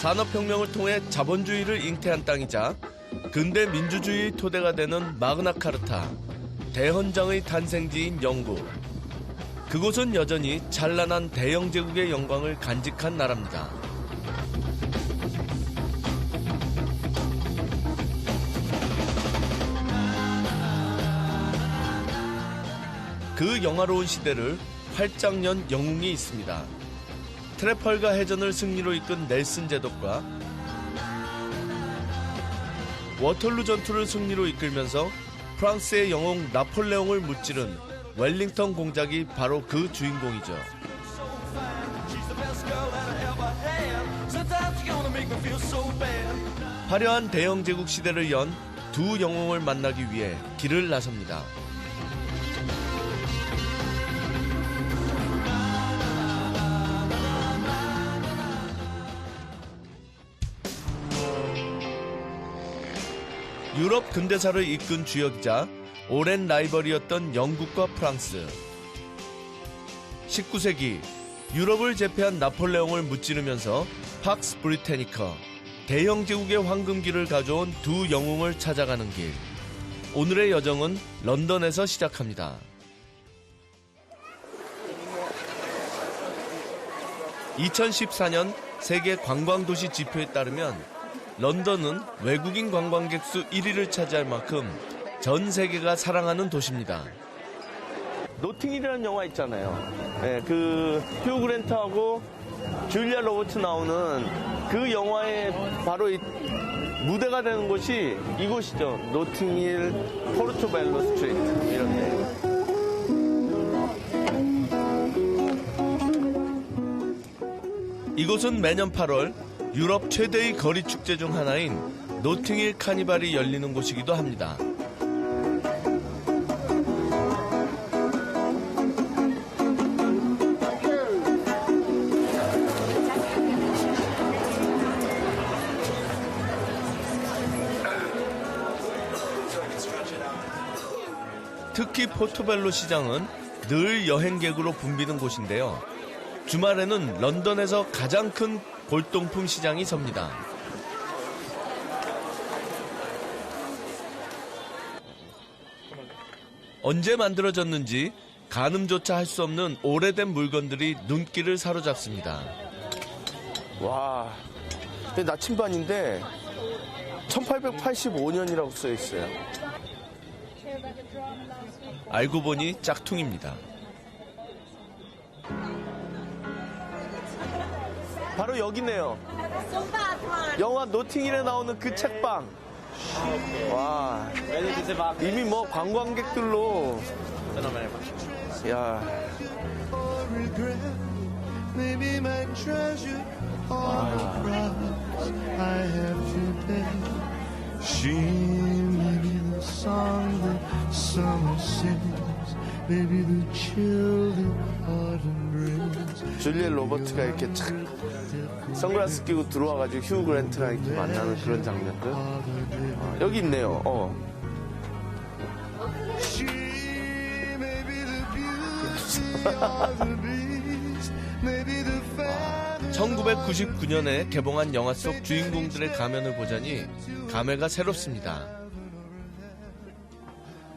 산업혁명을 통해 자본주의를 잉태한 땅이자 근대 민주주의의 토대가 되는 마그나카르타, 대헌장의 탄생지인 영국. 그곳은 여전히 찬란한 대영제국의 영광을 간직한 나라입니다. 그 영화로운 시대를 활짝 연 영웅이 있습니다. 트래펄가 해전을 승리로 이끈 넬슨 제독과 워털루 전투를 승리로 이끌면서 프랑스의 영웅 나폴레옹을 무찌른 웰링턴 공작이 바로 그 주인공이죠. 화려한 대영 제국 시대를 연 두 영웅을 만나기 위해 길을 나섭니다. 유럽 근대사를 이끈 주역이자 오랜 라이벌이었던 영국과 프랑스. 19세기 유럽을 제패한 나폴레옹을 무찌르면서 팍스 브리테니커, 대영 제국의 황금기를 가져온 두 영웅을 찾아가는 길. 오늘의 여정은 런던에서 시작합니다. 2014년 세계 관광도시 지표에 따르면 런던은 외국인 관광객 수 1위를 차지할 만큼 전 세계가 사랑하는 도시입니다. 노팅힐이라는 영화 있잖아요. 네, 그 휴 그랜트하고 줄리아 로버츠 나오는 그 영화의 바로 이 무대가 되는 곳이 이곳이죠. 노팅힐, 포르토벨로 스트리트 이런 데. 이곳은 매년 8월 유럽 최대의 거리 축제 중 하나인 노팅힐 카니발이 열리는 곳이기도 합니다. 특히 포르토벨로 시장은 늘 여행객으로 붐비는 곳인데요. 주말에는 런던에서 가장 큰 골동품 시장이 섭니다. 언제 만들어졌는지 가늠조차 할 수 없는 오래된 물건들이 눈길을 사로잡습니다. 와, 근데 나침반인데 1885년이라고 써 있어요. 알고 보니 짝퉁입니다. 바로 여기네요. 영화 노팅힐에 나오는 그 책방. 와, 이미 뭐 관광객들로. 야. 줄리아 로버트가 이렇게 착 선글라스 끼고 들어와가지고 휴 그랜트랑 이렇게 만나는 그런 장면들. 여기 있네요. 1999년에 개봉한 영화 속 주인공들의 가면을 보자니 감회가 새롭습니다.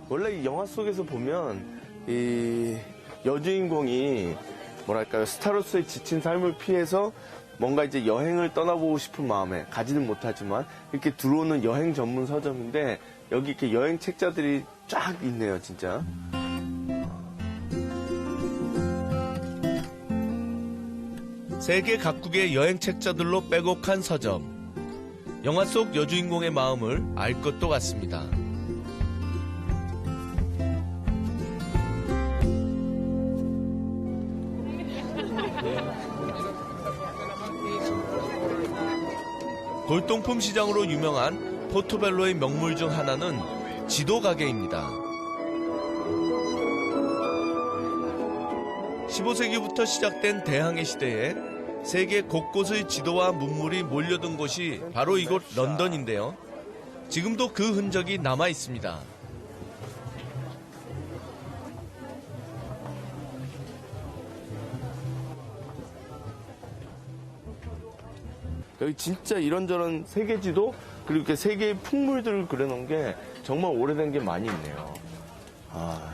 원래 이 영화 속에서 보면 이 여주인공이 뭐랄까요, 스타로서의 지친 삶을 피해서 뭔가 이제 여행을 떠나보고 싶은 마음에 가지는 못하지만 이렇게 들어오는 여행 전문 서점인데 여기 이렇게 여행 책자들이 쫙 있네요, 진짜. 세계 각국의 여행 책자들로 빼곡한 서점. 영화 속 여주인공의 마음을 알 것도 같습니다. 골동품 시장으로 유명한 포르토벨로의 명물 중 하나는 지도 가게입니다. 15세기부터 시작된 대항해 시대에 세계 곳곳의 지도와 문물이 몰려든 곳이 바로 이곳 런던인데요. 지금도 그 흔적이 남아 있습니다. 여기 진짜 이런저런 세계지도 그리고 이렇게 세계의 풍물들을 그려놓은 게 정말 오래된 게 많이 있네요. 아.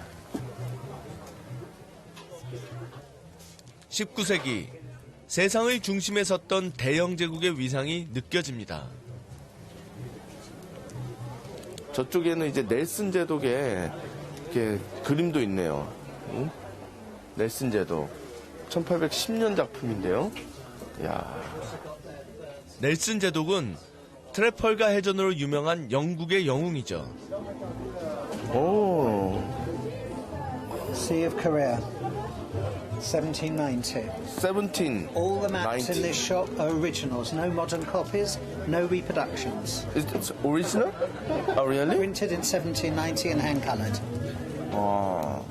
19세기 세상의 중심에 섰던 대영 제국의 위상이 느껴집니다. 저쪽에는 이제 넬슨 제독의 이렇게 그림도 있네요. 응? 넬슨 제독 1810년 작품인데요. 야. 넬슨 제독은 트래펄가 해전으로 유명한 영국의 영웅이죠. 오. Sea of Korea, 1790. 17. All the maps in this shop are originals, no modern copies, no reproductions. Is it original? Oh, really? Printed in 1790 and hand-coloured. 아.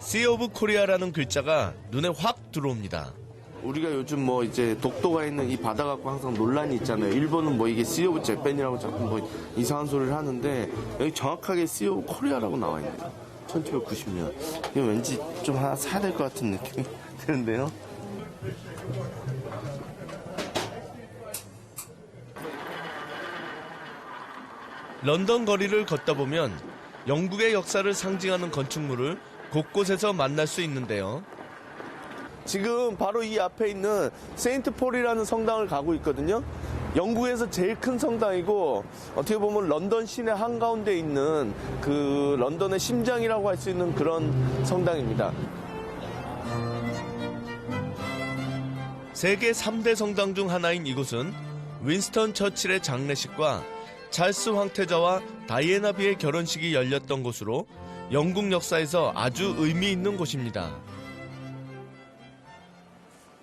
Sea of Korea라는 글자가 눈에 확 들어옵니다. 우리가 요즘 뭐 이제 독도가 있는 이 바다 갖고 항상 논란이 있잖아요. 일본은 뭐 이게 Sea of Japan이라고 자꾸 뭐 이상한 소리를 하는데 여기 정확하게 Sea of Korea라고 나와 있네요. 1790년. 이거 왠지 좀 하나 사야 될 것 같은 느낌이 드는데요. 런던 거리를 걷다 보면 영국의 역사를 상징하는 건축물을 곳곳에서 만날 수 있는데요. 지금 바로 이 앞에 있는 세인트 폴이라는 성당을 가고 있거든요. 영국에서 제일 큰 성당이고 어떻게 보면 런던 시내 한가운데 있는 그 런던의 심장이라고 할 수 있는 그런 성당입니다. 세계 3대 성당 중 하나인 이곳은 윈스턴 처칠의 장례식과 찰스 황태자와 다이애나비의 결혼식이 열렸던 곳으로 영국 역사에서 아주 의미 있는 곳입니다.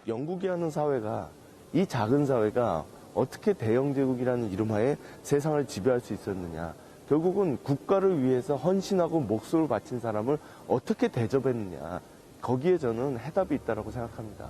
영국이 하는 사회가 이 작은 사회가 어떻게 대영제국이라는 이름하에 세상을 지배할 수 있었느냐. 결국은 국가를 위해서 헌신하고 목숨을 바친 사람을 어떻게 대접했느냐. 거기에 저는 해답이 있다고 생각합니다.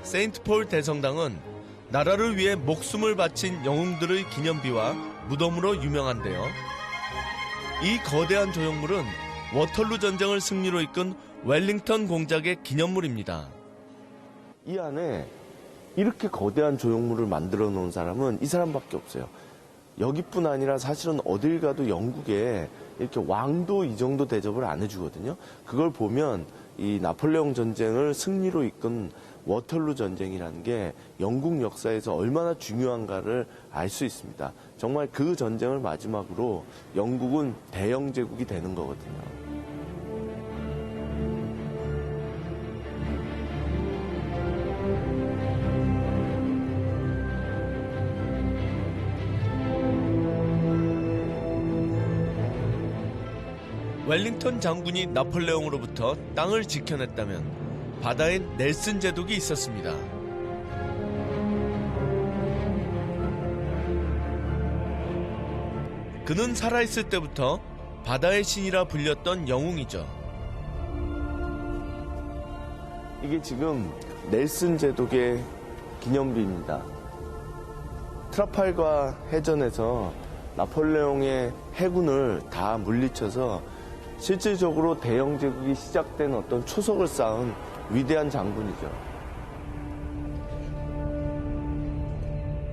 세인트 폴 대성당은 나라를 위해 목숨을 바친 영웅들의 기념비와 무덤으로 유명한데요. 이 거대한 조형물은 워털루 전쟁을 승리로 이끈 웰링턴 공작의 기념물입니다. 이 안에 이렇게 거대한 조형물을 만들어 놓은 사람은 이 사람밖에 없어요. 여기뿐 아니라 사실은 어딜 가도 영국에 이렇게 왕도 이 정도 대접을 안 해주거든요. 그걸 보면 이 나폴레옹 전쟁을 승리로 이끈 워털루 전쟁이라는 게 영국 역사에서 얼마나 중요한가를 알 수 있습니다. 정말 그 전쟁을 마지막으로 영국은 대영 제국이 되는 거거든요. 웰링턴 장군이 나폴레옹으로부터 땅을 지켜냈다면 바다엔 넬슨 제독이 있었습니다. 그는 살아있을 때부터 바다의 신이라 불렸던 영웅이죠. 이게 지금 넬슨 제독의 기념비입니다. 트라팔가 해전에서 나폴레옹의 해군을 다 물리쳐서 실질적으로 대영 제국이 시작된 어떤 초석을 쌓은 위대한 장군이죠.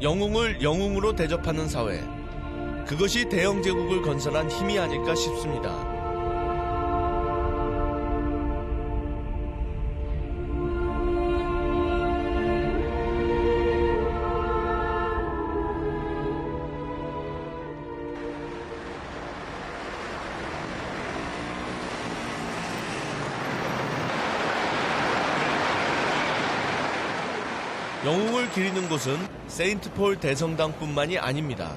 영웅을 영웅으로 대접하는 사회. 그것이 대영 제국을 건설한 힘이 아닐까 싶습니다. 영웅을 기리는 곳은 세인트 폴 대성당뿐만이 아닙니다.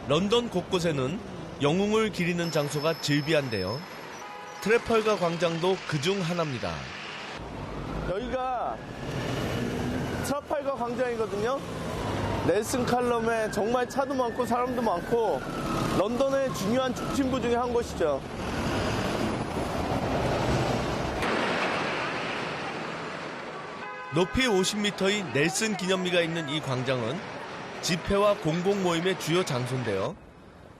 런던 곳곳에는 영웅을 기리는 장소가 즐비한데요. 트래펄가 광장도 그중 하나입니다. 여기가 트라팔가 광장이거든요. 넬슨 칼럼에 정말 차도 많고 사람도 많고 런던의 중요한 중심부 중에 한 곳이죠. 높이 50m의 넬슨 기념비가 있는 이 광장은 집회와 공공 모임의 주요 장소인데요.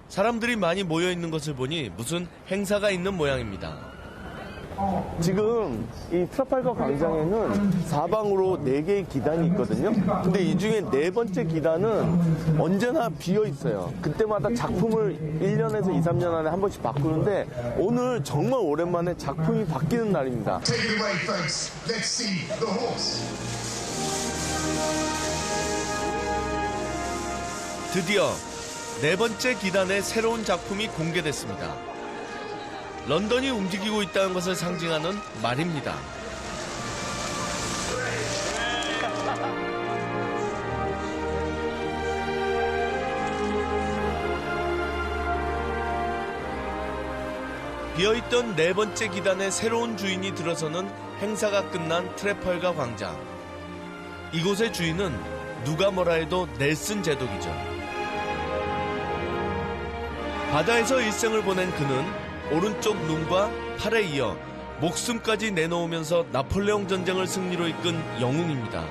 사람들이 많이 모여 있는 것을 보니 무슨 행사가 있는 모양입니다. 지금 이 트라팔가 광장에는 사방으로 4개의 기단이 있거든요. 근데 이 중에 4번째 기단은 언제나 비어 있어요. 그때마다 작품을 1년에서 2, 3년 안에 한 번씩 바꾸는데 오늘 정말 오랜만에 작품이 바뀌는 날입니다. Take it away, folks. Let's see the horse. 드디어 4번째 기단의 새로운 작품이 공개됐습니다. 런던이 움직이고 있다는 것을 상징하는 말입니다. 비어있던 4번째 기단의 새로운 주인이 들어서는 행사가 끝난 트래펄가 광장. 이곳의 주인은 누가 뭐라 해도 넬슨 제독이죠. 바다에서 일생을 보낸 그는 오른쪽 눈과 팔에 이어 목숨까지 내놓으면서 나폴레옹 전쟁을 승리로 이끈 영웅입니다.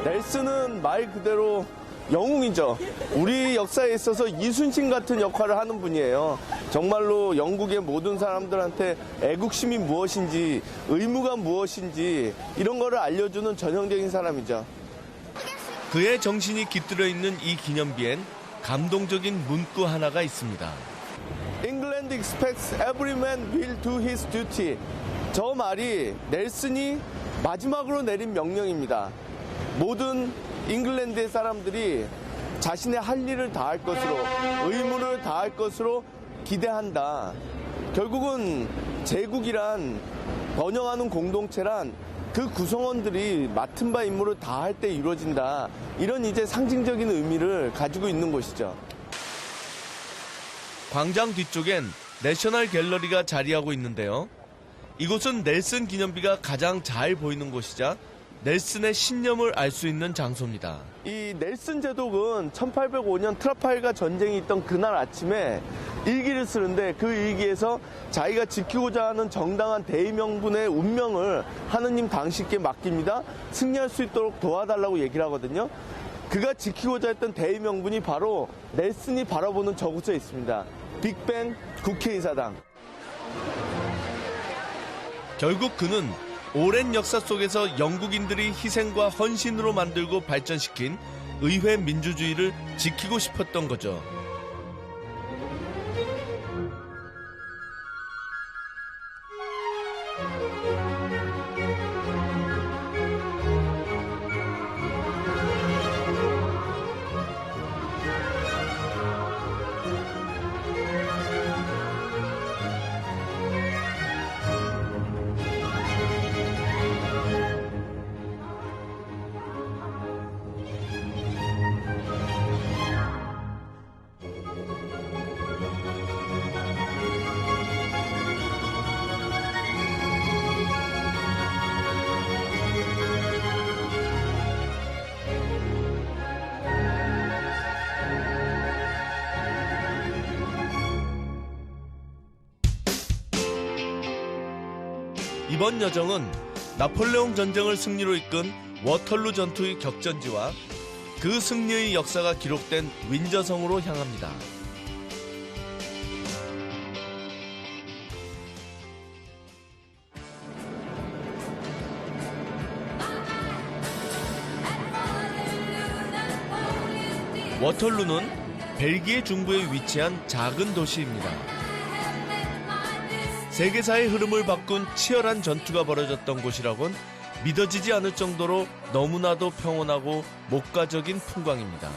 넬슨은 말 그대로 영웅이죠. 우리 역사에 있어서 이순신 같은 역할을 하는 분이에요. 정말로 영국의 모든 사람들한테 애국심이 무엇인지, 의무가 무엇인지 이런 거를 알려주는 전형적인 사람이죠. 그의 정신이 깃들어 있는 이 기념비엔 감동적인 문구 하나가 있습니다. England expects every man will do his duty. 저 말이 넬슨이 마지막으로 내린 명령입니다. 모든 잉글랜드의 사람들이 자신의 할 일을 다할 것으로, 의무를 다할 것으로 기대한다. 결국은 제국이란, 번영하는 공동체란 그 구성원들이 맡은 바 임무를 다할 때 이루어진다. 이런 이제 상징적인 의미를 가지고 있는 곳이죠. 광장 뒤쪽엔 내셔널 갤러리가 자리하고 있는데요. 이곳은 넬슨 기념비가 가장 잘 보이는 곳이자 넬슨의 신념을 알 수 있는 장소입니다. 이 넬슨 제독은 1805년 트라팔가 전쟁이 있던 그날 아침에 일기를 쓰는데 그 일기에서 자기가 지키고자 하는 정당한 대의명분의 운명을 하느님 당신께 맡깁니다. 승리할 수 있도록 도와달라고 얘기를 하거든요. 그가 지키고자 했던 대의명분이 바로 넬슨이 바라보는 저곳에 있습니다. 빅벤 국회의사당. 결국 그는 오랜 역사 속에서 영국인들이 희생과 헌신으로 만들고 발전시킨 의회 민주주의를 지키고 싶었던 거죠. 이번 여정은 나폴레옹 전쟁을 승리로 이끈 워털루 전투의 격전지와 그 승리의 역사가 기록된 윈저성으로 향합니다. 워털루는 벨기에 중부에 위치한 작은 도시입니다. 세계사의 흐름을 바꾼 치열한 전투가 벌어졌던 곳이라곤 믿어지지 않을 정도로 너무나도 평온하고 목가적인 풍광입니다.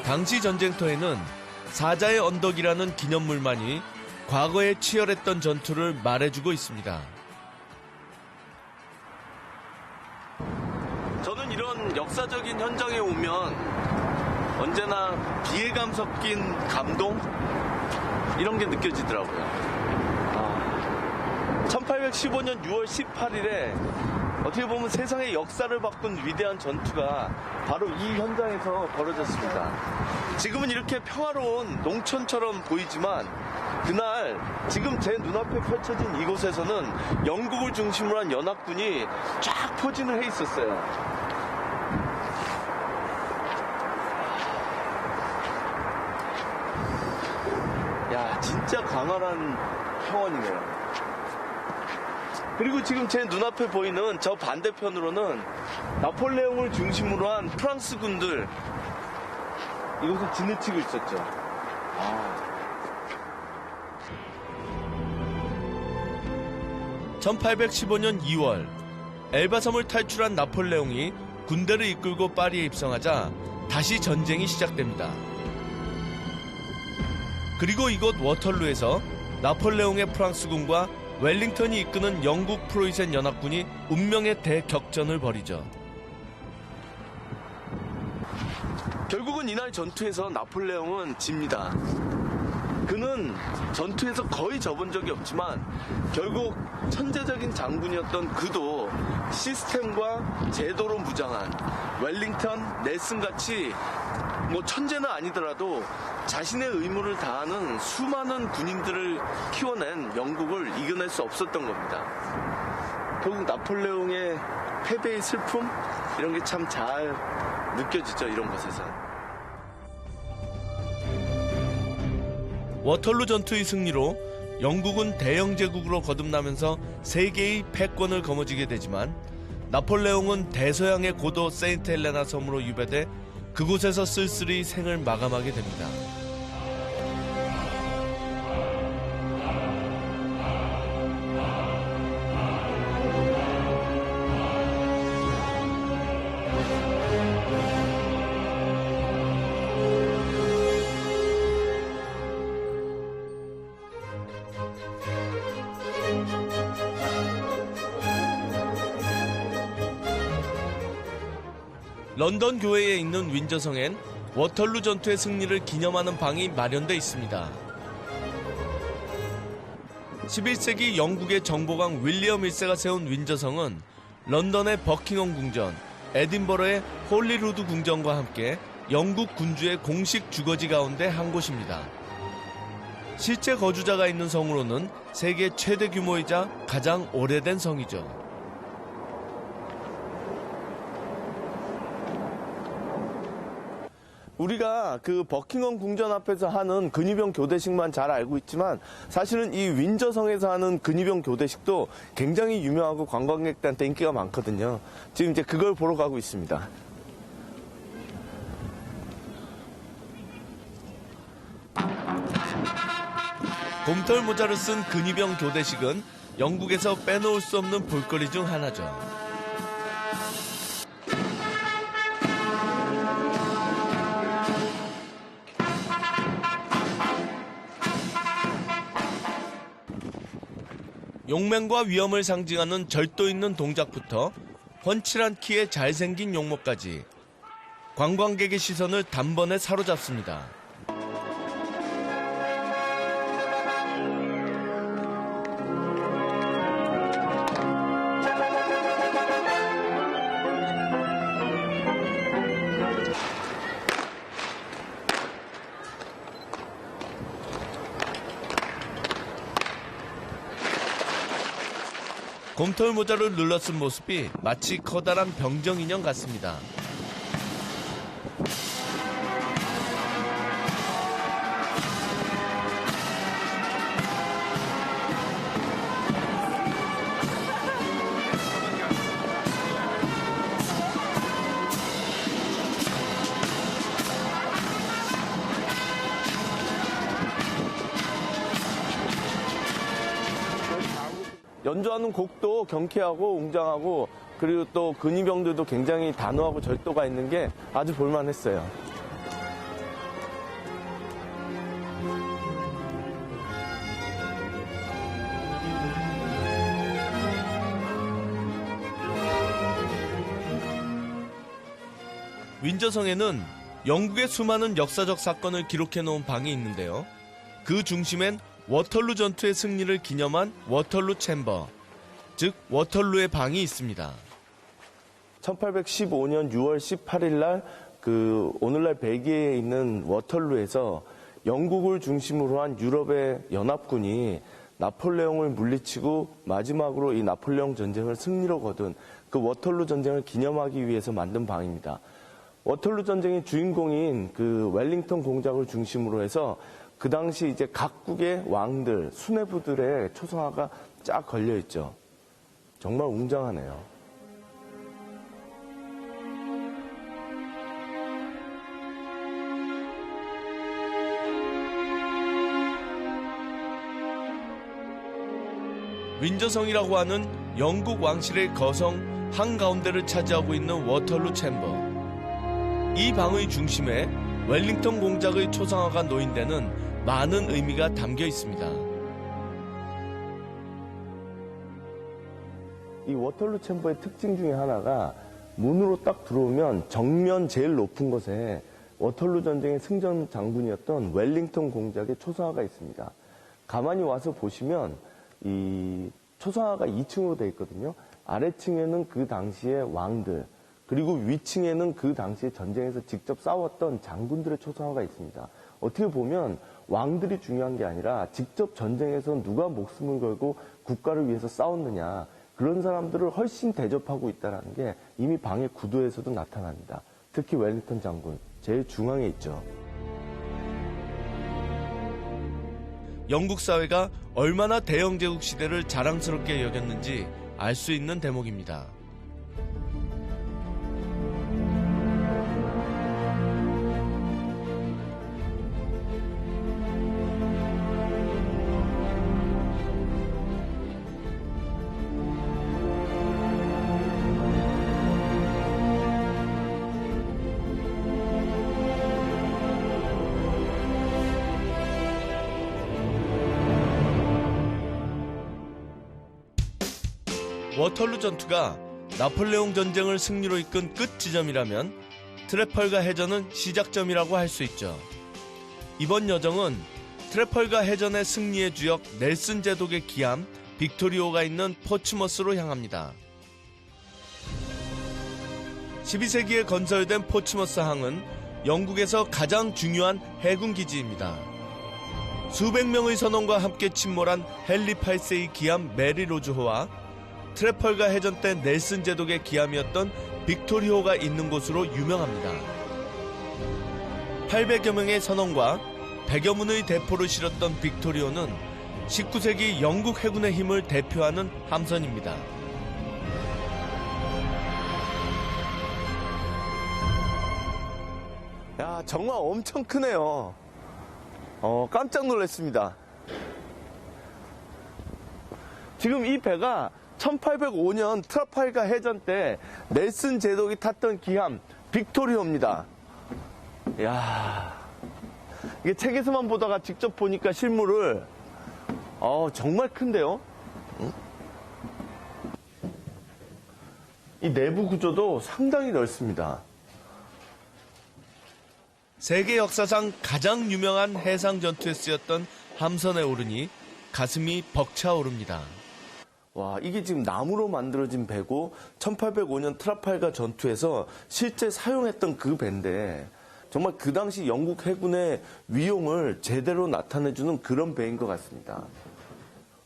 당시 전쟁터에는 사자의 언덕이라는 기념물만이 과거에 치열했던 전투를 말해주고 있습니다. 저는 이런 역사적인 현장에 오면 언제나 비애감 섞인 감동? 이런 게 느껴지더라고요. 1815년 6월 18일에 어떻게 보면 세상의 역사를 바꾼 위대한 전투가 바로 이 현장에서 벌어졌습니다. 지금은 이렇게 평화로운 농촌처럼 보이지만 그날 지금 제 눈앞에 펼쳐진 이곳에서는 영국을 중심으로 한 연합군이 쫙 포진을 해 있었어요. 야, 진짜 강활한 평원이네요. 그리고 지금 제 눈앞에 보이는 저 반대편으로는 나폴레옹을 중심으로 한 프랑스 군들 이곳을 지내치고 있었죠. 1815년 2월 엘바섬을 탈출한 나폴레옹이 군대를 이끌고 파리에 입성하자 다시 전쟁이 시작됩니다. 그리고 이곳 워털루에서 나폴레옹의 프랑스군과 웰링턴이 이끄는 영국 프로이센 연합군이 운명의 대격전을 벌이죠. 결국은 이날 전투에서 나폴레옹은 집니다. 그는 전투에서 거의 져본 적이 없지만 결국 천재적인 장군이었던 그도 시스템과 제도로 무장한 웰링턴, 넬슨 같이 뭐 천재는 아니더라도 자신의 의무를 다하는 수많은 군인들을 키워낸 영국을 이겨낼 수 없었던 겁니다. 결국 나폴레옹의 패배의 슬픔 이런 게 참 잘 느껴지죠. 이런 것에서. 워털루 전투의 승리로 영국은 대영 제국으로 거듭나면서 세계의 패권을 거머쥐게 되지만 나폴레옹은 대서양의 고도 세인트 헬레나 섬으로 유배돼 그곳에서 쓸쓸히 생을 마감하게 됩니다. 런던 교외에 있는 윈저성엔 워털루 전투의 승리를 기념하는 방이 마련돼 있습니다. 11세기 영국의 정보강 윌리엄 1세가 세운 윈저성은 런던의 버킹엄 궁전, 에딘버러의 홀리루드 궁전과 함께 영국 군주의 공식 주거지 가운데 한 곳입니다. 실제 거주자가 있는 성으로는 세계 최대 규모이자 가장 오래된 성이죠. 우리가 그 버킹엄 궁전 앞에서 하는 근위병 교대식만 잘 알고 있지만 사실은 이 윈저성에서 하는 근위병 교대식도 굉장히 유명하고 관광객들한테 인기가 많거든요. 지금 이제 그걸 보러 가고 있습니다. 곰털 모자를 쓴 근위병 교대식은 영국에서 빼놓을 수 없는 볼거리 중 하나죠. 용맹과 위엄을 상징하는 절도 있는 동작부터 훤칠한 키에 잘생긴 용모까지 관광객의 시선을 단번에 사로잡습니다. 곰털 모자를 눌러쓴 모습이 마치 커다란 병정 인형 같습니다. 연주하는 곡도 경쾌하고 웅장하고 그리고 또 근위병들도 굉장히 단호하고 절도가 있는 게 아주 볼만했어요. 윈저성에는 영국의 수많은 역사적 사건을 기록해 놓은 방이 있는데요. 그 중심엔 워털루 전투의 승리를 기념한 워털루 챔버, 즉 워털루의 방이 있습니다. 1815년 6월 18일 날 오늘날 벨기에에 있는 워털루에서 영국을 중심으로 한 유럽의 연합군이 나폴레옹을 물리치고 마지막으로 이 나폴레옹 전쟁을 승리로 거둔 그 워털루 전쟁을 기념하기 위해서 만든 방입니다. 워털루 전쟁의 주인공인 그 웰링턴 공작을 중심으로 해서 그 당시 이제 각국의 왕들, 수뇌부들의 초상화가 쫙 걸려 있죠. 정말 웅장하네요. 윈저성이라고 하는 영국 왕실의 거성 한가운데를 차지하고 있는 워털루 챔버. 이 방의 중심에 웰링턴 공작의 초상화가 놓인 데는 많은 의미가 담겨 있습니다. 이 워털루 챔버의 특징 중에 하나가 문으로 딱 들어오면 정면 제일 높은 곳에 워털루 전쟁의 승전 장군이었던 웰링턴 공작의 초상화가 있습니다. 가만히 와서 보시면 이 초상화가 2층으로 되어 있거든요. 아래층에는 그 당시의 왕들, 그리고 위층에는 그 당시에 전쟁에서 직접 싸웠던 장군들의 초상화가 있습니다. 어떻게 보면 왕들이 중요한 게 아니라 직접 전쟁에서 누가 목숨을 걸고 국가를 위해서 싸웠느냐, 그런 사람들을 훨씬 대접하고 있다는 게 이미 방의 구도에서도 나타납니다. 특히 웰링턴 장군, 제일 중앙에 있죠. 영국 사회가 얼마나 대영제국 시대를 자랑스럽게 여겼는지 알 수 있는 대목입니다. 워털루 전투가 나폴레옹 전쟁을 승리로 이끈 끝 지점이라면 트래펄가 해전은 시작점이라고 할 수 있죠. 이번 여정은 트래펄가 해전의 승리의 주역 넬슨 제독의 기함 빅토리오가 있는 포츠머스로 향합니다. 12세기에 건설된 포츠머스 항은 영국에서 가장 중요한 해군 기지입니다. 수백 명의 선원과 함께 침몰한 헨리 8세의 기함 메리 로즈호와 트래펄가 해전 때 넬슨 제독의 기함이었던 빅토리호가 있는 곳으로 유명합니다. 800여 명의 선원과 100여 문의 대포를 실었던 빅토리호는 19세기 영국 해군의 힘을 대표하는 함선입니다. 야, 정말 엄청 크네요. 깜짝 놀랐습니다. 지금 이 배가 1805년 트라팔가 해전 때 넬슨 제독이 탔던 기함 빅토리호입니다. 이야, 이게 책에서만 보다가 직접 보니까 실물을 정말 큰데요. 응? 이 내부 구조도 상당히 넓습니다. 세계 역사상 가장 유명한 해상 전투에 쓰였던 함선에 오르니 가슴이 벅차오릅니다. 와, 이게 지금 나무로 만들어진 배고 1805년 트라팔가 전투에서 실제 사용했던 그 배인데 정말 그 당시 영국 해군의 위용을 제대로 나타내주는 그런 배인 것 같습니다.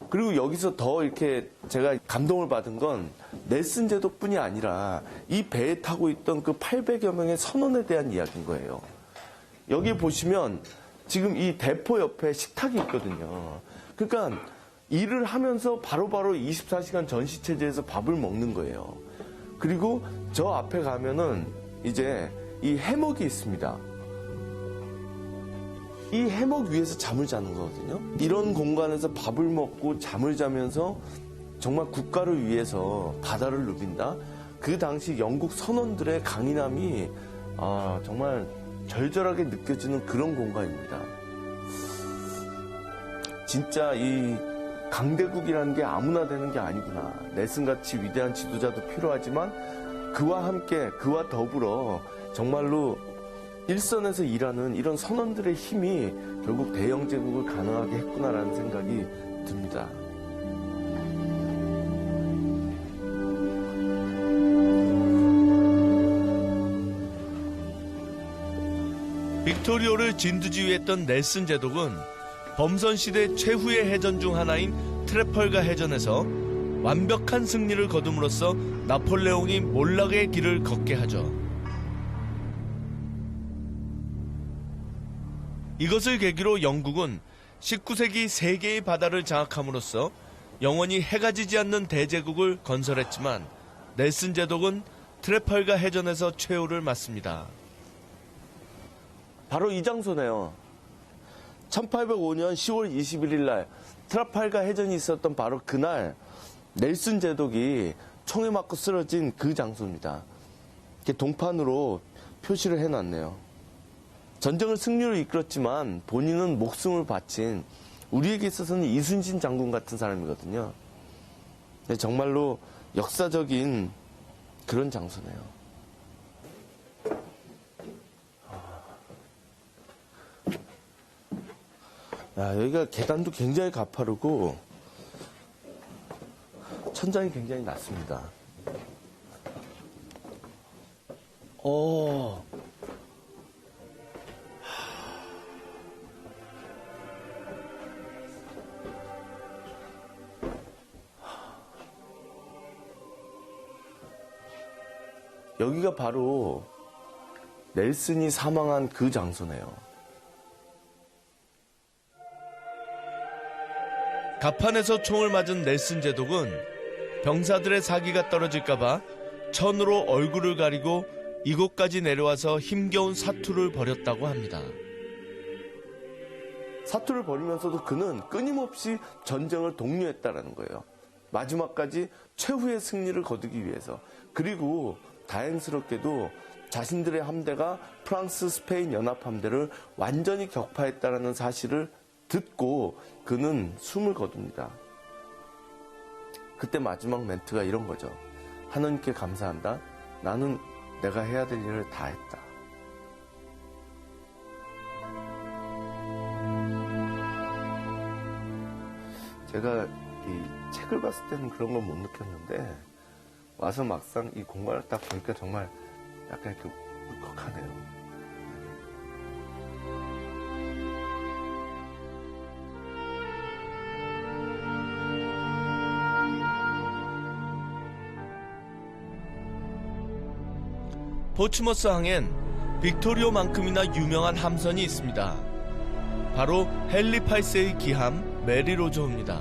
그리고 여기서 더 이렇게 제가 감동을 받은 건 넬슨 제독뿐이 아니라 이 배에 타고 있던 그 800여 명의 선원에 대한 이야기인 거예요. 여기 보시면 지금 이 대포 옆에 식탁이 있거든요. 그러니까 일을 하면서 바로바로 24시간 전시체제에서 밥을 먹는 거예요. 그리고 저 앞에 가면은 이제 이 해먹이 있습니다. 이 해먹 위에서 잠을 자는 거거든요. 이런 공간에서 밥을 먹고 잠을 자면서 정말 국가를 위해서 바다를 누빈다? 그 당시 영국 선원들의 강인함이 정말 절절하게 느껴지는 그런 공간입니다. 진짜 이 강대국이라는 게 아무나 되는 게 아니구나. 넬슨같이 위대한 지도자도 필요하지만 그와 함께 그와 더불어 정말로 일선에서 일하는 이런 선원들의 힘이 결국 대영 제국을 가능하게 했구나라는 생각이 듭니다. 빅토리오를 진두지휘했던 넬슨 제독은 범선 시대 최후의 해전 중 하나인 트래펄가 해전에서 완벽한 승리를 거둠으로써 나폴레옹이 몰락의 길을 걷게 하죠. 이것을 계기로 영국은 19세기 세계의 바다를 장악함으로써 영원히 해가 지지 않는 대제국을 건설했지만 넬슨 제독은 트래펄가 해전에서 최후를 맞습니다. 바로 이 장소네요. 1805년 10월 21일 날 트라팔가 해전이 있었던 바로 그날 넬슨 제독이 총에 맞고 쓰러진 그 장소입니다. 이렇게 동판으로 표시를 해놨네요. 전쟁을 승리로 이끌었지만 본인은 목숨을 바친 우리에게 있어서는 이순신 장군 같은 사람이거든요. 정말로 역사적인 그런 장소네요. 야, 여기가 계단도 굉장히 가파르고 천장이 굉장히 낮습니다. 여기가 바로 넬슨이 사망한 그 장소네요. 갑판에서 총을 맞은 넬슨 제독은 병사들의 사기가 떨어질까봐 천으로 얼굴을 가리고 이곳까지 내려와서 힘겨운 사투를 벌였다고 합니다. 사투를 벌이면서도 그는 끊임없이 전쟁을 독려했다라는 거예요. 마지막까지 최후의 승리를 거두기 위해서. 그리고 다행스럽게도 자신들의 함대가 프랑스, 스페인 연합함대를 완전히 격파했다라는 사실을 듣고 그는 숨을 거둡니다. 그때 마지막 멘트가 이런 거죠. 하느님께 감사한다. 나는 내가 해야 될 일을 다 했다. 제가 이 책을 봤을 때는 그런 걸 못 느꼈는데 와서 막상 이 공간을 딱 보니까 정말 약간 이렇게 울컥하네요. 포츠머스 항엔 빅토리오만큼이나 유명한 함선이 있습니다. 바로 헨리 8세의 기함 메리로조입니다.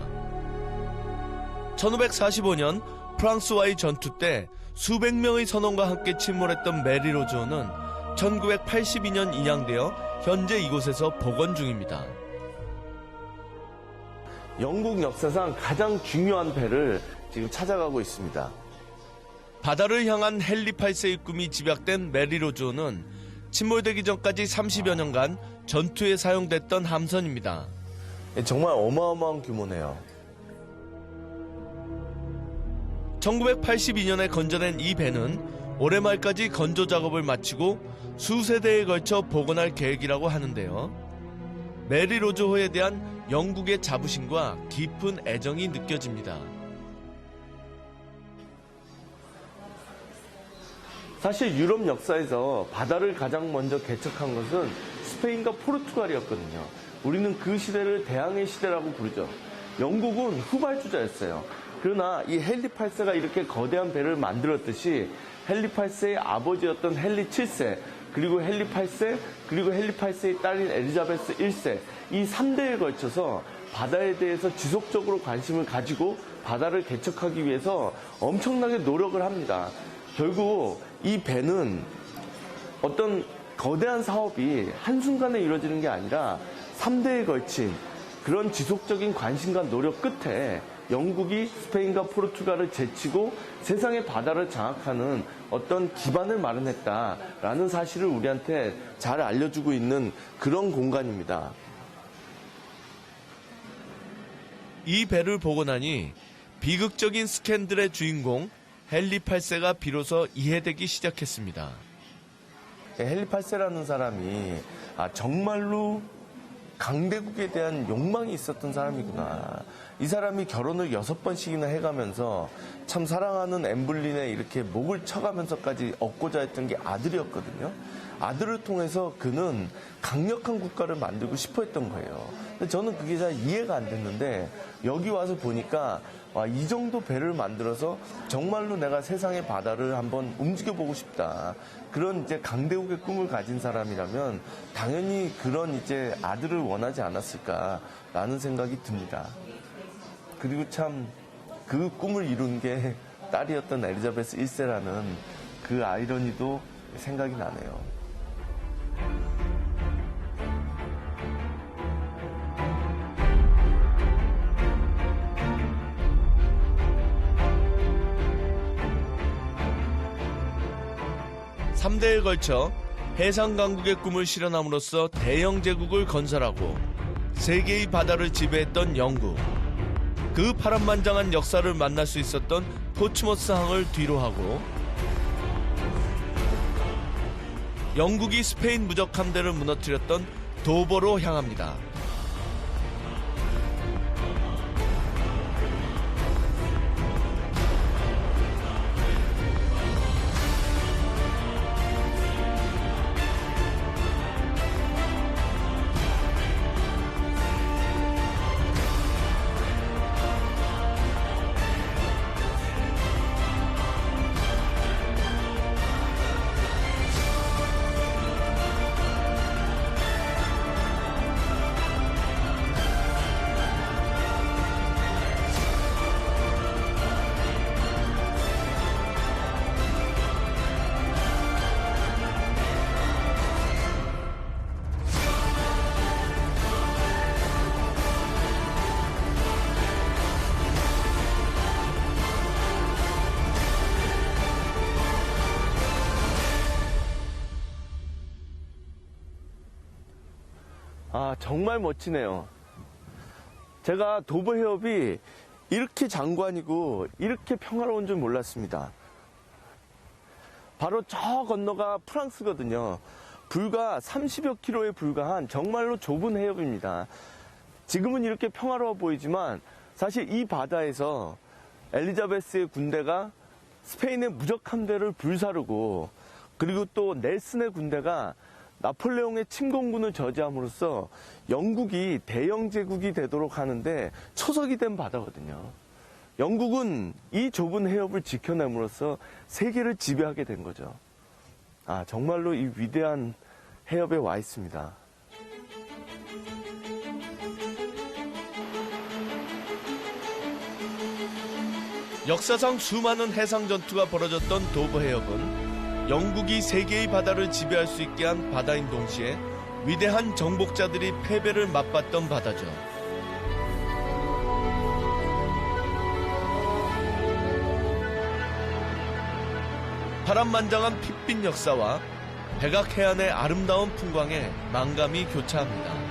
1545년 프랑스와의 전투 때 수백 명의 선원과 함께 침몰했던 메리로조는 1982년 인양되어 현재 이곳에서 복원 중입니다. 영국 역사상 가장 중요한 배를 지금 찾아가고 있습니다. 바다를 향한 헨리 8세의 꿈이 집약된 메리로조는 침몰되기 전까지 30여 년간 전투에 사용됐던 함선입니다. 정말 어마어마한 규모네요. 1982년에 건져낸 이 배는 올해 말까지 건조 작업을 마치고 수세대에 걸쳐 복원할 계획이라고 하는데요. 메리로조호에 대한 영국의 자부심과 깊은 애정이 느껴집니다. 사실 유럽 역사에서 바다를 가장 먼저 개척한 것은 스페인과 포르투갈이었거든요. 우리는 그 시대를 대항해 시대라고 부르죠. 영국은 후발주자였어요. 그러나 이 헨리 8세가 이렇게 거대한 배를 만들었듯이 헨리 8세의 아버지였던 헨리 7세, 그리고 헨리 8세, 그리고 헨리 8세의 딸인 엘리자베스 1세, 이 3대에 걸쳐서 바다에 대해서 지속적으로 관심을 가지고 바다를 개척하기 위해서 엄청나게 노력을 합니다. 결국 이 배는 어떤 거대한 사업이 한순간에 이루어지는 게 아니라 3대에 걸친 그런 지속적인 관심과 노력 끝에 영국이 스페인과 포르투갈을 제치고 세상의 바다를 장악하는 어떤 기반을 마련했다라는 사실을 우리한테 잘 알려주고 있는 그런 공간입니다. 이 배를 보고 나니 비극적인 스캔들의 주인공 헨리 8세가 비로소 이해되기 시작했습니다. 헨리 8세라는 사람이 정말로 강대국에 대한 욕망이 있었던 사람이구나. 이 사람이 결혼을 6번씩이나 해가면서 참 사랑하는 엠블린에 이렇게 목을 쳐가면서까지 얻고자 했던 게 아들이었거든요. 아들을 통해서 그는 강력한 국가를 만들고 싶어 했던 거예요. 근데 저는 그게 잘 이해가 안 됐는데 여기 와서 보니까 이 정도 배를 만들어서 정말로 내가 세상의 바다를 한번 움직여보고 싶다. 그런 이제 강대국의 꿈을 가진 사람이라면 당연히 그런 이제 아들을 원하지 않았을까라는 생각이 듭니다. 그리고 참 그 꿈을 이룬 게 딸이었던 엘리자베스 1세라는 그 아이러니도 생각이 나네요. 삼대에 걸쳐 해상 강국의 꿈을 실현함으로써 대영 제국을 건설하고 세계의 바다를 지배했던 영국. 그 파란만장한 역사를 만날 수 있었던 포츠머스 항을 뒤로하고 영국이 스페인 무적 함대를 무너뜨렸던 도버로 향합니다. 정말 멋지네요. 제가 도버 해협이 이렇게 장관이고 이렇게 평화로운 줄 몰랐습니다. 바로 저 건너가 프랑스거든요. 불과 30여 킬로에 불과한 정말로 좁은 해협입니다. 지금은 이렇게 평화로워 보이지만 사실 이 바다에서 엘리자베스의 군대가 스페인의 무적 함대를 불사르고 그리고 또 넬슨의 군대가 나폴레옹의 침공군을 저지함으로써 영국이 대영 제국이 되도록 하는데 초석이 된 바다거든요. 영국은 이 좁은 해협을 지켜냄으로써 세계를 지배하게 된 거죠. 정말로 이 위대한 해협에 와 있습니다. 역사상 수많은 해상 전투가 벌어졌던 도버 해협은 영국이 세계의 바다를 지배할 수 있게 한 바다인 동시에 위대한 정복자들이 패배를 맛봤던 바다죠. 파란만장한 핏빛 역사와 백악 해안의 아름다운 풍광에 만감이 교차합니다.